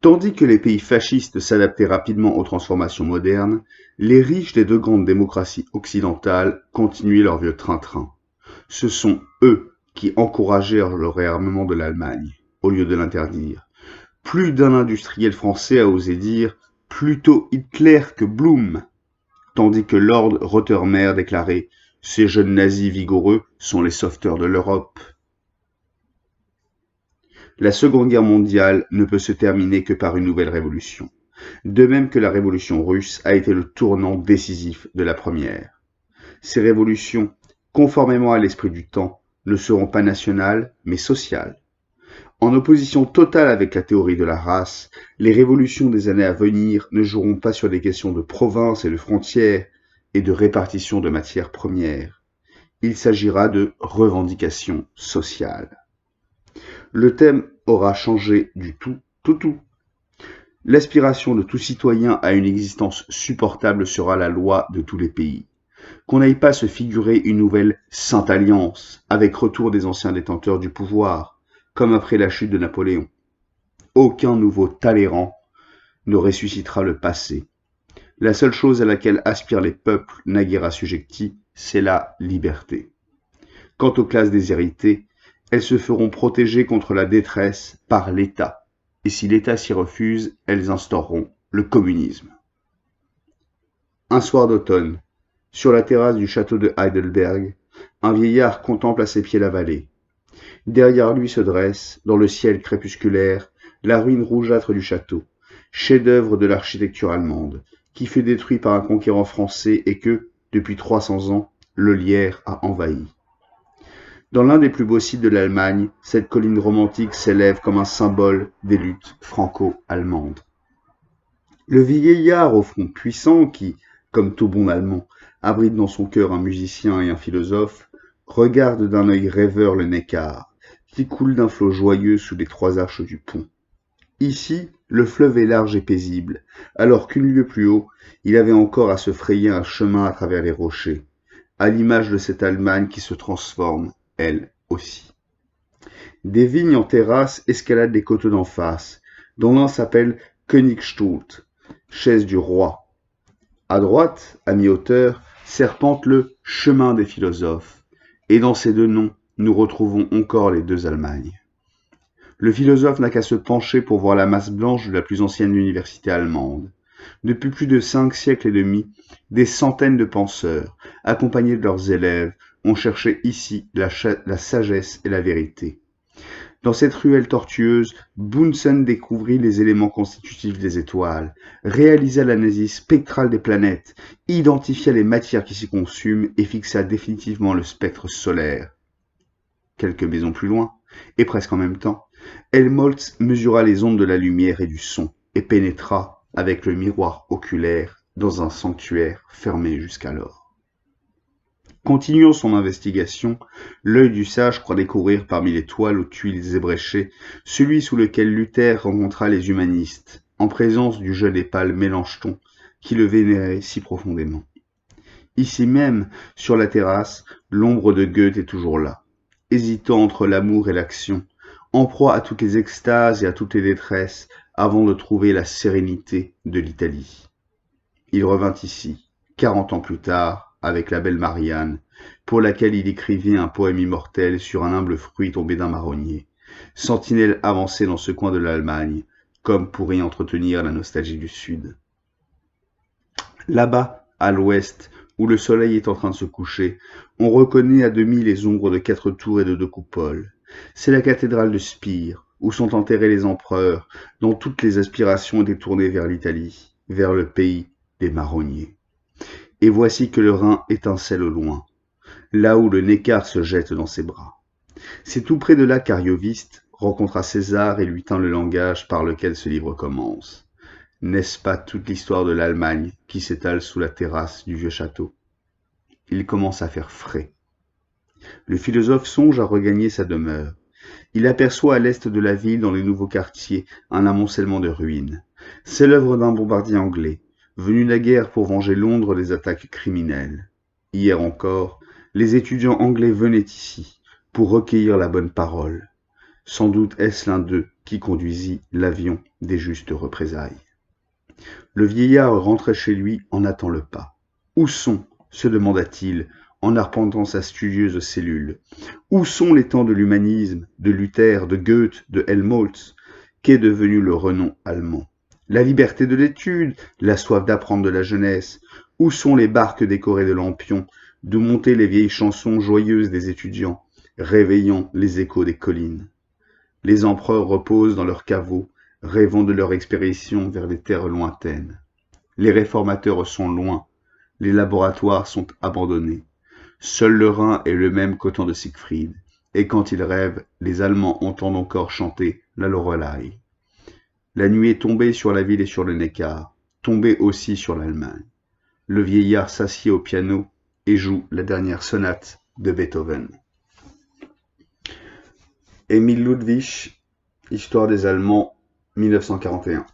Tandis que les pays fascistes s'adaptaient rapidement aux transformations modernes, les riches des deux grandes démocraties occidentales continuaient leur vieux train-train. Ce sont eux qui encouragèrent le réarmement de l'Allemagne, au lieu de l'interdire. Plus d'un industriel français a osé dire « plutôt Hitler que Blum », tandis que Lord Rothermere déclarait « ces jeunes nazis vigoureux sont les sauveteurs de l'Europe ». La Seconde Guerre mondiale ne peut se terminer que par une nouvelle révolution, de même que la révolution russe a été le tournant décisif de la première. Ces révolutions, conformément à l'esprit du temps, ne seront pas nationales, mais sociales. En opposition totale avec la théorie de la race, les révolutions des années à venir ne joueront pas sur des questions de province et de frontières et de répartition de matières premières. Il s'agira de revendications sociales. Le thème aura changé du tout. L'aspiration de tout citoyen à une existence supportable sera la loi de tous les pays. Qu'on n'aille pas se figurer une nouvelle Sainte Alliance, avec retour des anciens détenteurs du pouvoir, comme après la chute de Napoléon. Aucun nouveau Talleyrand ne ressuscitera le passé. La seule chose à laquelle aspirent les peuples naguère assujettis, c'est la liberté. Quant aux classes déshéritées, elles se feront protéger contre la détresse par l'État, et si l'État s'y refuse, elles instaureront le communisme. Un soir d'automne, sur la terrasse du château de Heidelberg, un vieillard contemple à ses pieds la vallée. Derrière lui se dresse, dans le ciel crépusculaire, la ruine rougeâtre du château, chef-d'œuvre de l'architecture allemande, qui fut détruit par un conquérant français et que, depuis 300 ans, le lierre a envahi. Dans l'un des plus beaux sites de l'Allemagne, cette colline romantique s'élève comme un symbole des luttes franco-allemandes. Le vieillard au front puissant qui, comme tout bon Allemand, abrite dans son cœur un musicien et un philosophe, regarde d'un œil rêveur le Neckar, qui coule d'un flot joyeux sous les 3 arches du pont. Ici, le fleuve est large et paisible, alors qu'une lieue plus haut, il avait encore à se frayer un chemin à travers les rochers, à l'image de cette Allemagne qui se transforme, elle aussi. Des vignes en terrasse escaladent les coteaux d'en face, dont l'un s'appelle Königstuhl, chaise du roi. À droite, à mi-hauteur, serpente le chemin des philosophes, et dans ces 2 noms, nous retrouvons encore les 2 Allemagnes. Le philosophe n'a qu'à se pencher pour voir la masse blanche de la plus ancienne université allemande. Depuis plus de 5 siècles et demi, des centaines de penseurs, accompagnés de leurs élèves, ont cherché ici la sagesse et la vérité. Dans cette ruelle tortueuse, Bunsen découvrit les éléments constitutifs des étoiles, réalisa l'analyse spectrale des planètes, identifia les matières qui s'y consument et fixa définitivement le spectre solaire. Quelques maisons plus loin, et presque en même temps, Helmholtz mesura les ondes de la lumière et du son et pénétra, avec le miroir oculaire, dans un sanctuaire fermé jusqu'alors. Continuant son investigation, l'œil du sage croit découvrir parmi les toiles aux tuiles ébréchées celui sous lequel Luther rencontra les humanistes, en présence du jeune et pâle Mélenchon, qui le vénérait si profondément. Ici même, sur la terrasse, l'ombre de Goethe est toujours là, hésitant entre l'amour et l'action, en proie à toutes les extases et à toutes les détresses, avant de trouver la sérénité de l'Italie. Il revint ici, 40 ans plus tard, avec la belle Marianne, pour laquelle il écrivit un poème immortel sur un humble fruit tombé d'un marronnier, sentinelle avancée dans ce coin de l'Allemagne, comme pour y entretenir la nostalgie du Sud. Là-bas, à l'ouest, où le soleil est en train de se coucher, on reconnaît à demi les ombres de 4 tours et de 2 coupoles. C'est la cathédrale de Spire, où sont enterrés les empereurs, dont toutes les aspirations étaient tournées vers l'Italie, vers le pays des marronniers. Et voici que le Rhin étincelle au loin, là où le Neckar se jette dans ses bras. C'est tout près de là qu'Arioviste rencontra César et lui tint le langage par lequel ce livre commence. N'est-ce pas toute l'histoire de l'Allemagne qui s'étale sous la terrasse du vieux château? Il commence à faire frais. Le philosophe songe à regagner sa demeure. Il aperçoit à l'est de la ville, dans les nouveaux quartiers, un amoncellement de ruines. C'est l'œuvre d'un bombardier anglais, venu naguère pour venger Londres des attaques criminelles. Hier encore, les étudiants anglais venaient ici, pour recueillir la bonne parole. Sans doute est-ce l'un d'eux qui conduisit l'avion des justes représailles. Le vieillard rentrait chez lui en hâtant le pas. « Où sont ?» se demanda-t-il en arpentant sa studieuse cellule. « Où sont les temps de l'humanisme, de Luther, de Goethe, de Helmholtz? Qu'est devenu le renom allemand? La liberté de l'étude, la soif d'apprendre de la jeunesse? Où sont les barques décorées de lampions, d'où montaient les vieilles chansons joyeuses des étudiants, réveillant les échos des collines? Les empereurs reposent dans leurs caveaux, rêvant de leur expédition vers des terres lointaines. Les réformateurs sont loin, les laboratoires sont abandonnés. Seul le Rhin est le même qu'au temps de Siegfried, et quand ils rêvent, les Allemands entendent encore chanter la Lorelei. La nuit est tombée sur la ville et sur le Neckar, tombée aussi sur l'Allemagne. Le vieillard s'assied au piano et joue la dernière sonate de Beethoven. Emil Ludwig, Histoire des Allemands, 1941.